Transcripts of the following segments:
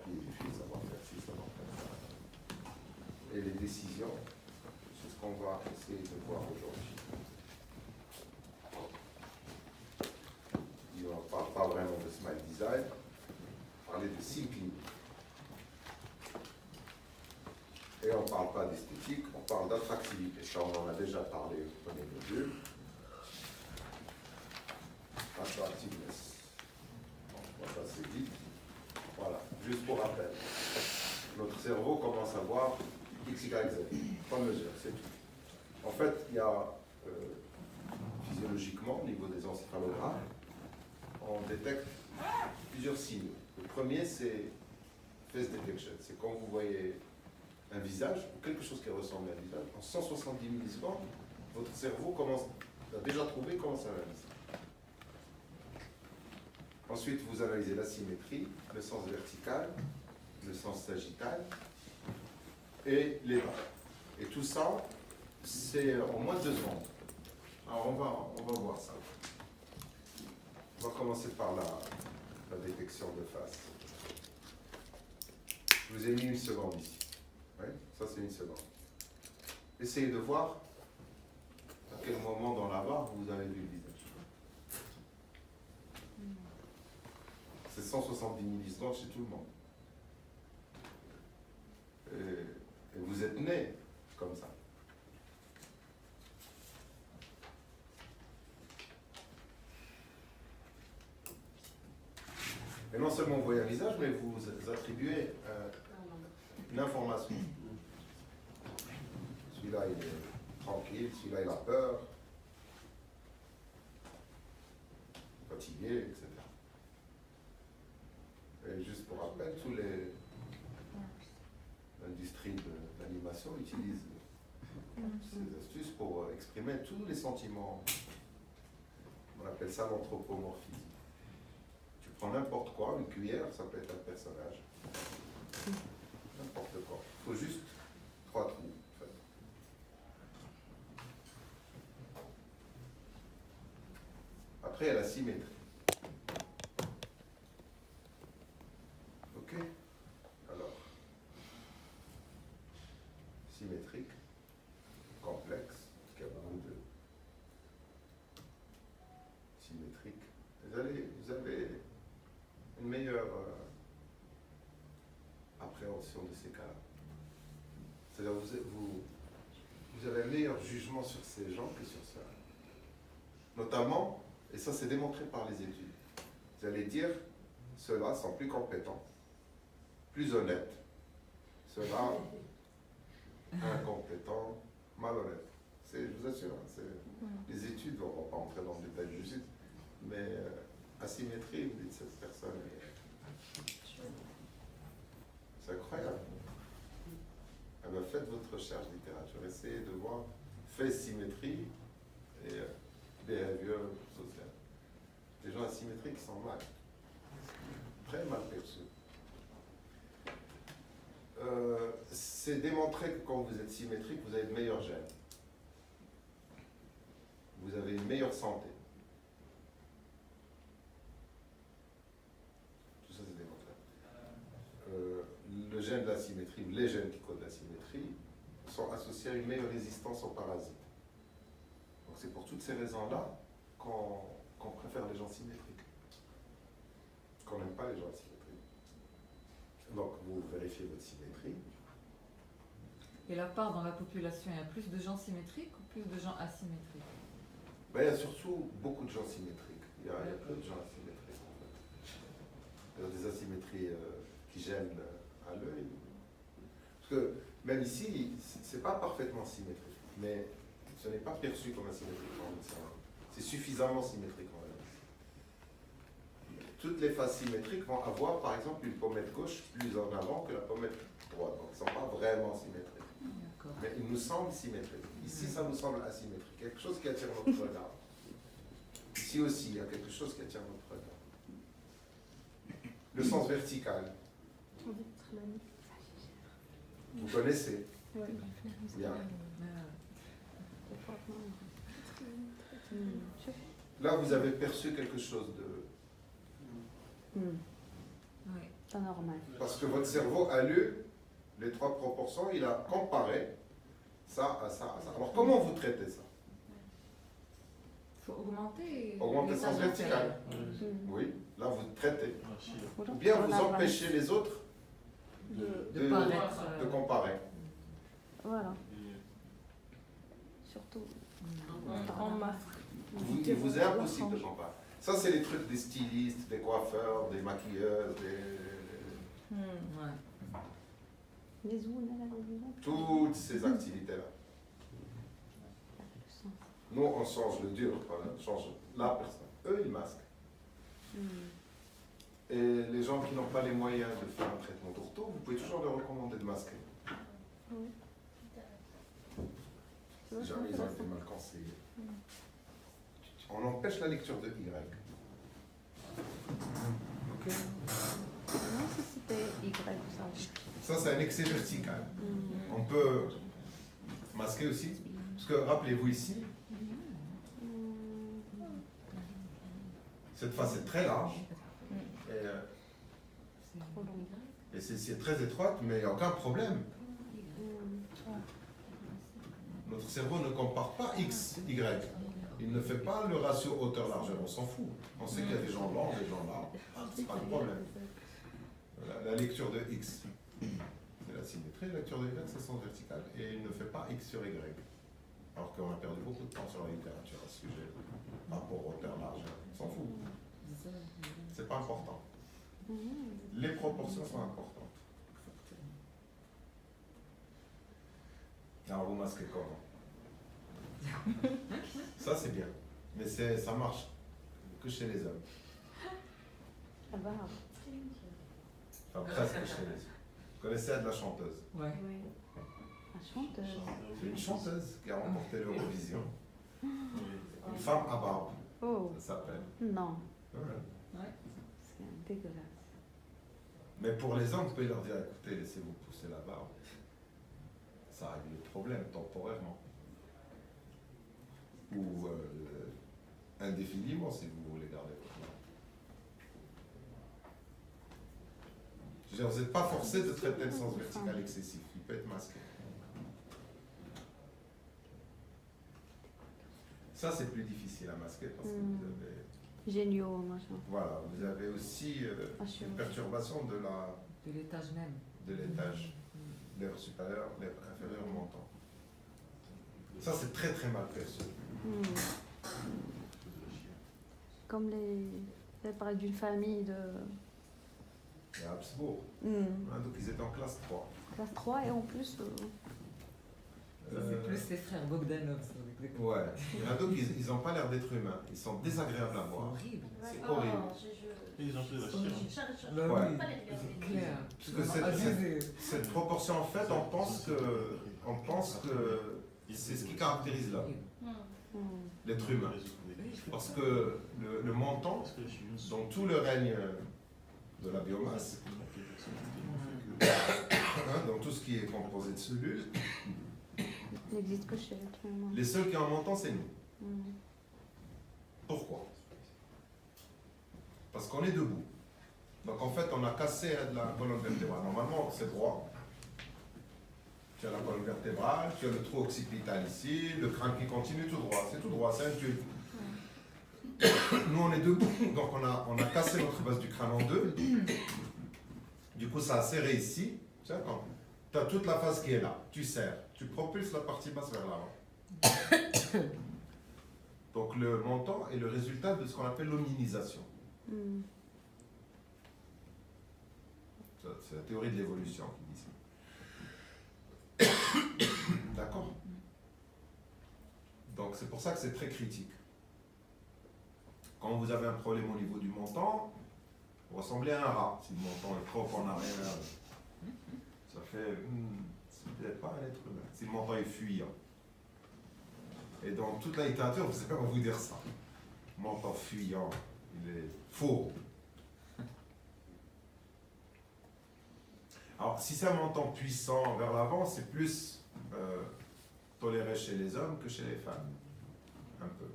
puis il suffit de savoir faire ci, savoir faire ça. Et les décisions, c'est ce qu'on va essayer de voir aujourd'hui. On ne parle pas vraiment de smile design, on va parler de thinking. Et on ne parle pas d'esthétique, on parle d'attractivité. Ça, on en a déjà parlé au premier module. Attractiveness. On va passer vite. Voilà, juste pour rappel. Notre cerveau commence à voir X, Y, Z. 3 mesures, c'est tout. En fait, il y a physiologiquement, au niveau des encéphalogrammes, on détecte plusieurs signes. Le premier, c'est face detection. C'est quand vous voyez un visage, ou quelque chose qui ressemble à un visage, en 170 millisecondes, votre cerveau a déjà trouvé comment ça analyse. Ensuite, vous analysez la symétrie, le sens vertical, le sens sagittal et les bas. Et tout ça, c'est en moins de 2 secondes. Alors, on va voir ça. On va commencer par la détection de face. Je vous ai mis 1 seconde ici. Oui, ça c'est 1 seconde. Essayez de voir à quel moment dans la barre vous avez vu le visage. C'est 170 millisecondes chez tout le monde. Et vous êtes né comme ça. Et non seulement vous voyez un visage, mais vous attribuez une information. Celui-là, il est tranquille, celui-là, il a peur, fatigué, etc. Et juste pour rappel, tous les industries de l'animation utilisent ces astuces pour exprimer tous les sentiments. On appelle ça l'anthropomorphisme. Tu prends n'importe quoi, une cuillère, ça peut être un personnage. N'importe quoi. Il faut juste 3 trous. En fait. Après, il y a la symétrie. Ok? Alors, symétrique, complexe, parce qu'il y a beaucoup de symétrique. Vous avez une meilleure appréhension de ces cas-là. C'est-à-dire vous avez un meilleur jugement sur ces gens que sur ceux-là. Notamment, et ça c'est démontré par les études, vous allez dire, ceux-là sont plus compétents, plus honnêtes, ceux-là incompétents, malhonnêtes. Je vous assure, les études, on ne va pas entrer dans le détail juste, mais asymétrie, vous dites cette personne, c'est incroyable. Eh bien, faites votre recherche littérature, essayez de voir face symétrie et behavior social. Les gens asymétriques sont mal, très mal perçus. C'est démontré que quand vous êtes symétrique, vous avez de meilleurs gènes. Vous avez une meilleure santé. Tout ça, c'est démontré. Le gène de la symétrie, ou les gènes qui codent la symétrie, sont associés à une meilleure résistance aux parasites. Donc c'est pour toutes ces raisons-là qu'on préfère les gens symétriques. Qu'on n'aime pas les gens asymétriques. Donc vous vérifiez votre symétrie. Et la part dans la population, il y a plus de gens symétriques ou plus de gens asymétriques? Ben, il y a surtout beaucoup de gens symétriques. Il y a peu de gens asymétriques en fait. Il y a des asymétries qui gênent à l'œil. Parce que même ici, c'est pas parfaitement symétrique, mais ce n'est pas perçu comme asymétrique en médecin. C'est suffisamment symétrique en fait. Toutes les faces symétriques vont avoir par exemple une pommette gauche plus en avant que la pommette droite. Donc ils ne sont pas vraiment symétriques. Mais ils nous semblent symétriques. Ici, ça nous semble asymétrique. Quelque chose qui attire notre regard. Ici aussi, il y a quelque chose qui attire notre regard. Le sens vertical. Vous connaissez? Oui. Bien. Là, vous avez perçu quelque chose de... C'est normal. Parce que votre cerveau a lu les trois proportions, il a comparé ça à ça à ça. Alors comment vous traitez ça? Il faut augmenter. Augmenter le sens l'étage vertical. inférieur. Oui, là vous traitez. Ou Ou bien vous empêchez les autres De paraître. de comparer. Voilà. Surtout en masque. Il vous est impossible de comparer. Ça, c'est les trucs des stylistes, des coiffeurs, des maquilleurs, Ouais. Les zones, là, les zones. toutes ces activités-là. Nous, on change le dur, voilà, on change la personne. Eux, ils masquent. Et les gens qui n'ont pas les moyens de faire un traitement d'ortho, vous pouvez toujours leur recommander de masquer. Oui. Si jamais ils ont été mal conseillés. On empêche la lecture de Y. Ok. Non, si c'était Y, ça. Ça, c'est un excès vertical. On peut masquer aussi. Parce que rappelez-vous ici, cette face est très large. Et celle-ci est très étroite, mais il n'y a aucun problème. Notre cerveau ne compare pas X, Y. Il ne fait pas le ratio hauteur-largeur, on s'en fout. On sait qu'il y a des gens blancs, des gens là. C'est pas le problème. La lecture de X, c'est la symétrie. La lecture de Y, c'est le sens vertical. Et il ne fait pas X sur Y. Alors qu'on a perdu beaucoup de temps sur la littérature à ce sujet. Rapport hauteur-largeur, on s'en fout. C'est pas important. Les proportions sont importantes. Alors vous masquez comment? Ça c'est bien, mais ça marche que chez les hommes. Ah bah. Enfin presque chez les hommes. Vous connaissez de la chanteuse? Ouais. La chanteuse. C'est une chanteuse qui a remporté l'Eurovision. Une femme à barbe, Oh, ça s'appelle. non. Ouais. C'est dégueulasse. Mais pour les hommes, vous pouvez leur dire, écoutez, laissez-vous pousser la barbe. Ça règle le problème temporairement. Ou indéfiniment si vous voulez garder votre barbe. Je veux dire, vous n'êtes pas forcé de traiter le sens vertical excessif. Il peut être masqué. Ça, c'est plus difficile à masquer parce que vous avez... Géniaux, machin. Voilà, vous avez aussi une perturbation de l'étage même. De l'étage. L'air supérieur, l'air inférieur montant. Ça, c'est très très mal perçu. Comme elle parle d'une famille de... Et à Habsbourg. Donc ils étaient en classe 3. Classe 3 et en plus... C'est plus les frères Bogdanov. Ouais. Et donc ils n'ont pas l'air d'être humains. Ils sont désagréables à voir. C'est horrible. C'est horrible. Ils ont fait la chire. Bah Ouais. oui, c'est clair. Parce que cette proportion, en fait, on pense que c'est ce qui caractérise l'homme, l'être humain. Parce que le menton, dans tout le règne de la biomasse, dans tout ce qui est composé de cellules, Il n'existe que chez l'être humain. les seuls qui ont un menton, c'est nous. Pourquoi? Parce qu'on est debout. Donc en fait, on a cassé de la colonne vertébrale. Normalement, c'est droit. Tu as la colonne vertébrale, tu as le trou occipital ici, le crâne qui continue tout droit. C'est tout droit, c'est un tube. Nous, on est debout, donc on a cassé notre base du crâne en deux. Du coup, ça a serré ici. Tu as toute la face qui est là. Tu serres. Tu propulses la partie basse vers l'avant. Donc le menton est le résultat de ce qu'on appelle l'hominisation. C'est la théorie de l'évolution qui dit ça. D'accord? Donc c'est pour ça que c'est très critique. Quand vous avez un problème au niveau du menton, vous ressemblez à un rat. Si le menton est trop en arrière, ça fait... c'est peut-être pas un être humain. Si le menton est fuyant. Et dans toute la littérature, on va vous dire ça. Menton fuyant, il est faux. Alors, si c'est un menton puissant vers l'avant, c'est plus toléré chez les hommes que chez les femmes. Un peu.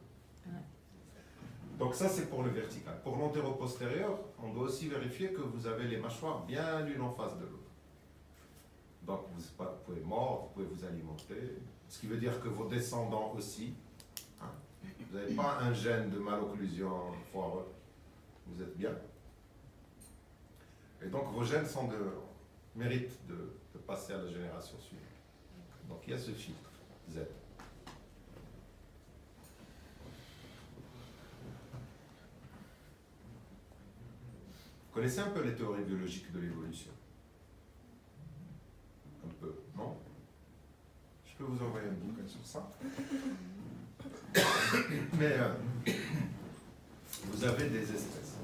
Donc ça, c'est pour le vertical. Pour l'antéro-postérieur, on doit aussi vérifier que vous avez les mâchoires bien l'une en face de l'autre. Donc vous pouvez mordre, vous pouvez vous alimenter, ce qui veut dire que vos descendants aussi, hein, vous n'avez pas un gène de malocclusion foireux, vous êtes bien. Et donc vos gènes méritent de passer à la génération suivante. Donc il y a ce filtre, Z. Vous connaissez un peu les théories biologiques de l'évolution? Un peu, non? Je peux vous envoyer un bouquin sur ça. Mais vous avez des espèces.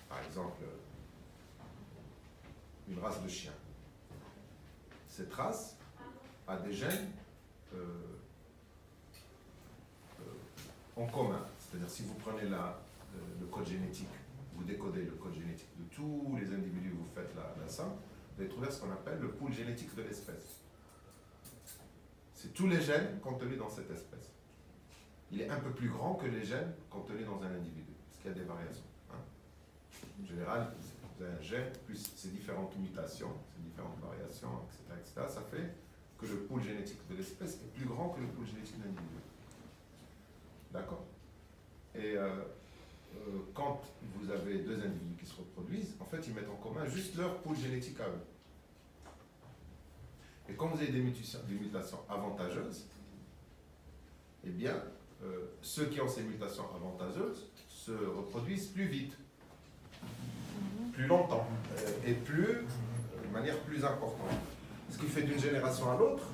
Par exemple, une race de chiens. Cette race a des gènes en commun. C'est-à-dire, si vous prenez le code génétique, vous décodez le code génétique de tous les individus, vous faites la somme, vous allez trouver ce qu'on appelle le pool génétique de l'espèce. C'est tous les gènes contenus dans cette espèce. Il est un peu plus grand que les gènes contenus dans un individu, parce qu'il y a des variations. Hein. En général, vous avez un gène, plus ces différentes mutations, ces différentes variations, etc., ça fait que le pool génétique de l'espèce est plus grand que le pool génétique de l'individu. D'accord? Et quand vous avez deux individus qui se reproduisent, en fait, ils mettent en commun juste leur pool génétique à eux. Et quand vous avez des mutations avantageuses, eh bien, ceux qui ont ces mutations avantageuses se reproduisent plus vite, plus longtemps, et de manière plus importante. Ce qui fait d'une génération à l'autre,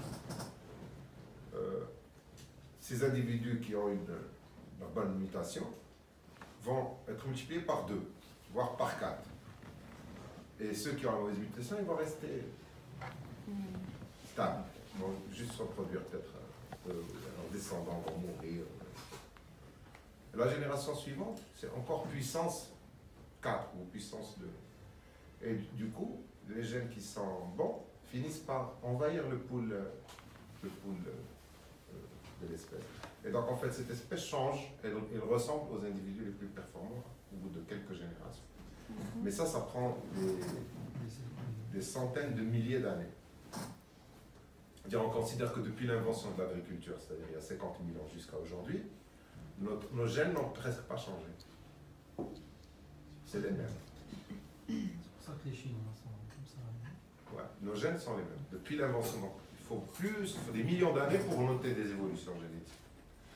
ces individus qui ont la bonne mutation vont être multipliés par 2, voire par 4. Et ceux qui ont la mauvaise mutation, ils vont rester stables. Ils vont juste se reproduire peut-être, leurs descendants vont mourir. La génération suivante, c'est encore puissance 4 ou puissance 2. Et du coup, les gènes qui sont bons finissent par envahir le pool de l'espèce. Et donc, en fait, cette espèce change, elle ressemble aux individus les plus performants au bout de quelques générations. Mais ça prend des centaines de milliers d'années. On considère que depuis l'invention de l'agriculture, c'est-à-dire il y a 50 000 ans jusqu'à aujourd'hui, nos gènes n'ont presque pas changé. C'est les mêmes. C'est pour ça que les Chinois sont comme ça. Ouais, nos gènes sont les mêmes. Depuis l'invention, donc, il faut des millions d'années pour noter des évolutions génétiques.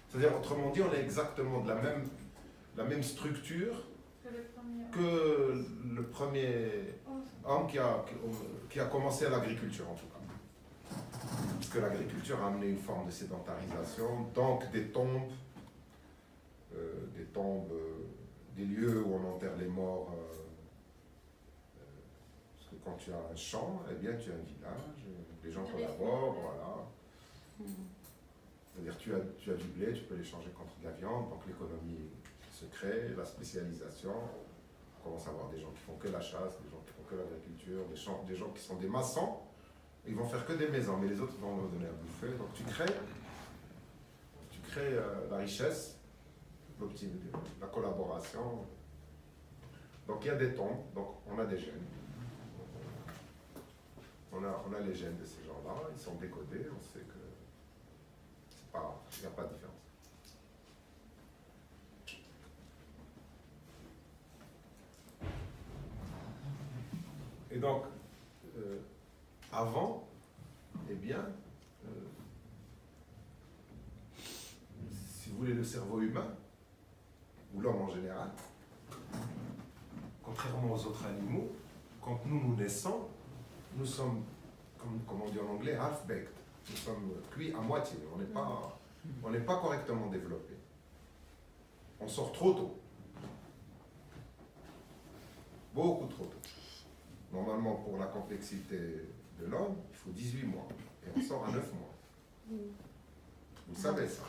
C'est-à-dire, autrement dit, on est exactement de la même structure que le premier homme qui a commencé à l'agriculture, en tout cas. Parce que l'agriculture a amené une forme de sédentarisation, donc des tombes, des lieux où on enterre les morts. Parce que quand tu as un champ, eh bien, tu as un village, les gens collaborent, voilà. C'est-à-dire tu as du blé, tu peux l'échanger contre de la viande, donc l'économie se crée, la spécialisation, on commence à avoir des gens qui font que la chasse, des gens qui font que l'agriculture, des gens qui sont des maçons, ils vont faire que des maisons, mais les autres vont leur donner à bouffer, donc tu crées la richesse, la collaboration, donc il y a des tombes, donc on a des gènes, on a les gènes de ces gens-là, ils sont décodés, on sait que il n'y a pas de différence. Et donc, avant, eh bien, si vous voulez, le cerveau humain, ou l'homme en général, contrairement aux autres animaux, quand nous naissons, nous sommes, comme on dit en anglais, half-baked. Nous sommes cuits à moitié, on n'est pas correctement développé. On sort trop tôt. Beaucoup trop tôt. Normalement, pour la complexité de l'homme, il faut 18 mois. Et on sort à 9 mois. Vous savez ça.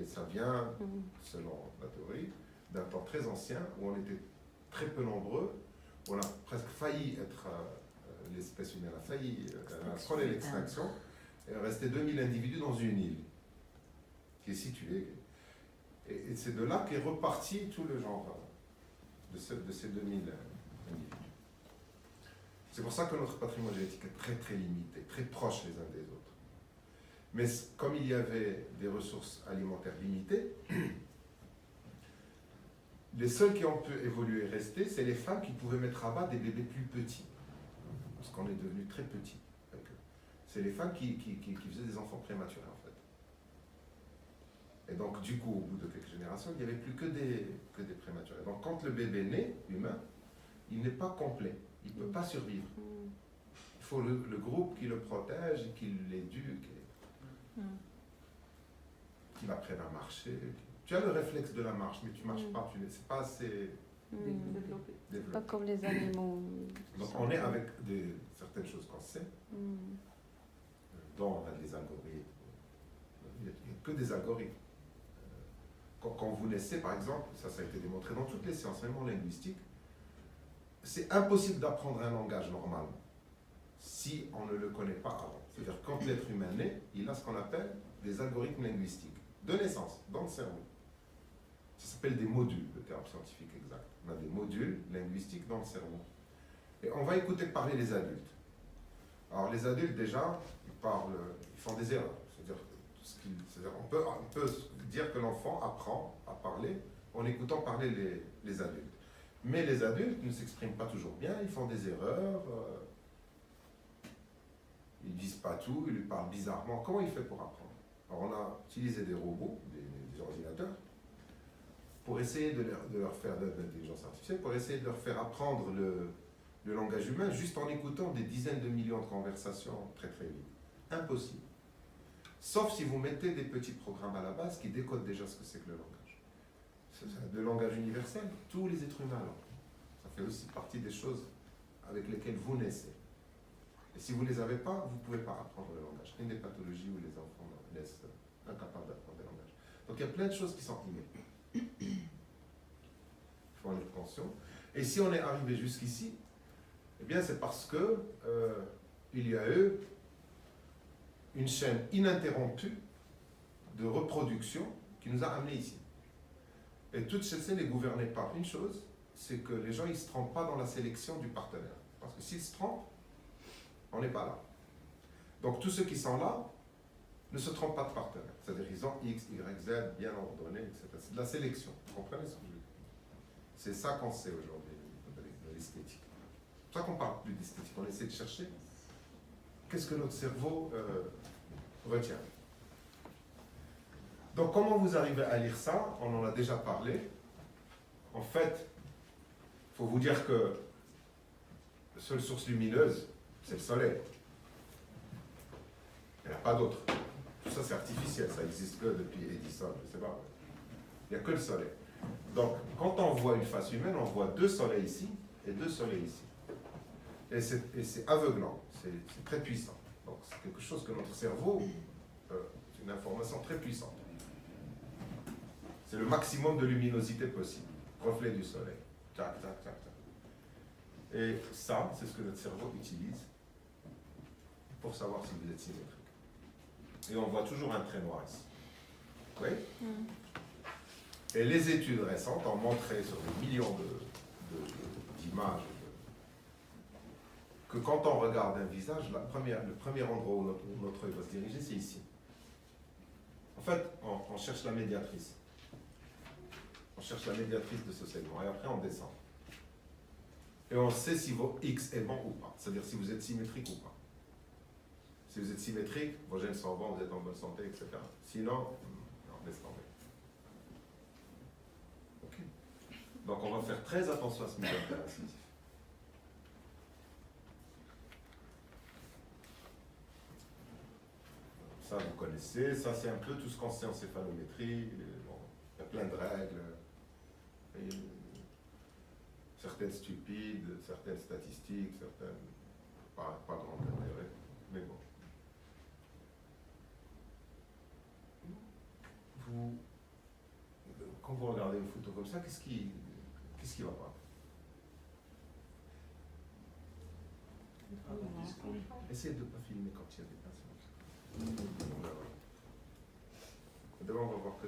Ça vient, selon la théorie, d'un temps très ancien où on était très peu nombreux, où on a presque failli être... l'espèce humaine a failli prendre l'extinction et il restait 2000 individus dans une île qui est située. Et c'est de là qu'est reparti tout le genre de ces 2000 individus. C'est pour ça que notre patrimoine génétique est très très limité, très proche les uns des autres. Mais comme il y avait des ressources alimentaires limitées, les seuls qui ont pu évoluer et rester, c'est les femmes qui pouvaient mettre à bas des bébés plus petits. Parce qu'on est devenu très petits. C'est les femmes qui faisaient des enfants prématurés en fait. Et donc du coup, au bout de quelques générations, il n'y avait plus que des prématurés. Donc quand le bébé naît, humain, il n'est pas complet. Il ne peut pas survivre. Il faut le groupe qui le protège, qui l'éduque, qui l'apprenne à marcher. Tu as le réflexe de la marche, mais tu ne marches pas. C'est pas assez développé. Pas comme les animaux. Donc on est avec certaines choses qu'on sait, dont les algorithmes. Il n'y a que des algorithmes. Quand vous naissez, par exemple, ça a été démontré dans toutes les sciences, même en linguistique, c'est impossible d'apprendre un langage normal si on ne le connaît pas avant. C'est-à-dire quand l'être humain naît, il a ce qu'on appelle des algorithmes linguistiques, de naissance, dans le cerveau. Ça s'appelle des modules, le terme scientifique exact. On a des modules linguistiques dans le cerveau. Et on va écouter parler les adultes. Alors les adultes, déjà, ils font des erreurs. C'est-à-dire on peut dire que l'enfant apprend à parler en écoutant parler les adultes. Mais les adultes ne s'expriment pas toujours bien, ils font des erreurs, ils ne disent pas tout, ils lui parlent bizarrement. Comment il fait pour apprendre? Alors on a utilisé des robots, des ordinateurs, pour essayer de leur faire de l'intelligence artificielle, pour essayer de leur faire apprendre le langage humain juste en écoutant des dizaines de millions de conversations très très vite. Impossible. Sauf si vous mettez des petits programmes à la base qui décodent déjà ce que c'est que le langage. Le langage universel, tous les êtres humains l'ont. Ça fait aussi partie des choses avec lesquelles vous naissez. Et si vous ne les avez pas, vous ne pouvez pas apprendre le langage. Il y a des pathologies où les enfants naissent incapables d'apprendre le langage. Donc il y a plein de choses qui sont innées. Il faut en être conscient. Et si on est arrivé jusqu'ici, eh bien c'est parce que il y a eu une chaîne ininterrompue de reproduction qui nous a amenés ici. Et toute cette scène est gouvernée par une chose, c'est que les gens ne se trompent pas dans la sélection du partenaire. Parce que s'ils se trompent, on n'est pas là. Donc tous ceux qui sont là ne se trompent pas de partenaire. C'est-à-dire qu'ils ont X, Y, Z bien ordonné, etc. C'est de la sélection. Vous comprenez ce que je veux dire? C'est ça qu'on sait aujourd'hui de l'esthétique. C'est pour ça qu'on ne parle plus d'esthétique. On essaie de chercher qu'est-ce que notre cerveau retient. Donc comment vous arrivez à lire ça? On en a déjà parlé. En fait, il faut vous dire que la seule source lumineuse, c'est le soleil. Il n'y en a pas d'autre. Tout ça c'est artificiel, ça n'existe que depuis Edison, je ne sais pas. Il n'y a que le soleil. Donc quand on voit une face humaine, on voit deux soleils ici et deux soleils ici. Et c'est aveuglant, c'est très puissant. Donc c'est quelque chose que notre cerveau, c'est une information très puissante. C'est le maximum de luminosité possible. Reflet du soleil. Tac, tac, tac, tac. Et ça, c'est ce que notre cerveau utilise pour savoir si vous êtes symétrique. Et on voit toujours un trait noir ici. Oui? Et les études récentes ont montré sur des millions d'images que quand on regarde un visage, le premier endroit où notre œil va se diriger, c'est ici. En fait, on cherche la médiatrice. On cherche la médiatrice de ce segment et après on descend. Et on sait si vos X est bon ou pas, c'est-à-dire si vous êtes symétrique ou pas. Si vous êtes symétrique, vos gènes sont bons, vous êtes en bonne santé, etc. Sinon, on laisse tomber. Okay. Donc on va faire très attention à ce milieu interactif. Ça vous connaissez, ça c'est un peu tout ce qu'on sait en céphalométrie. Bon, il y a plein de règles. Et certaines stupides, certaines statistiques, certaines pas grand intérêt, mais bon. Quand vous regardez une photo comme ça, qu'est-ce qui va pas? Essayez de ne pas filmer quand il y a des patients. D'abord, on va voir que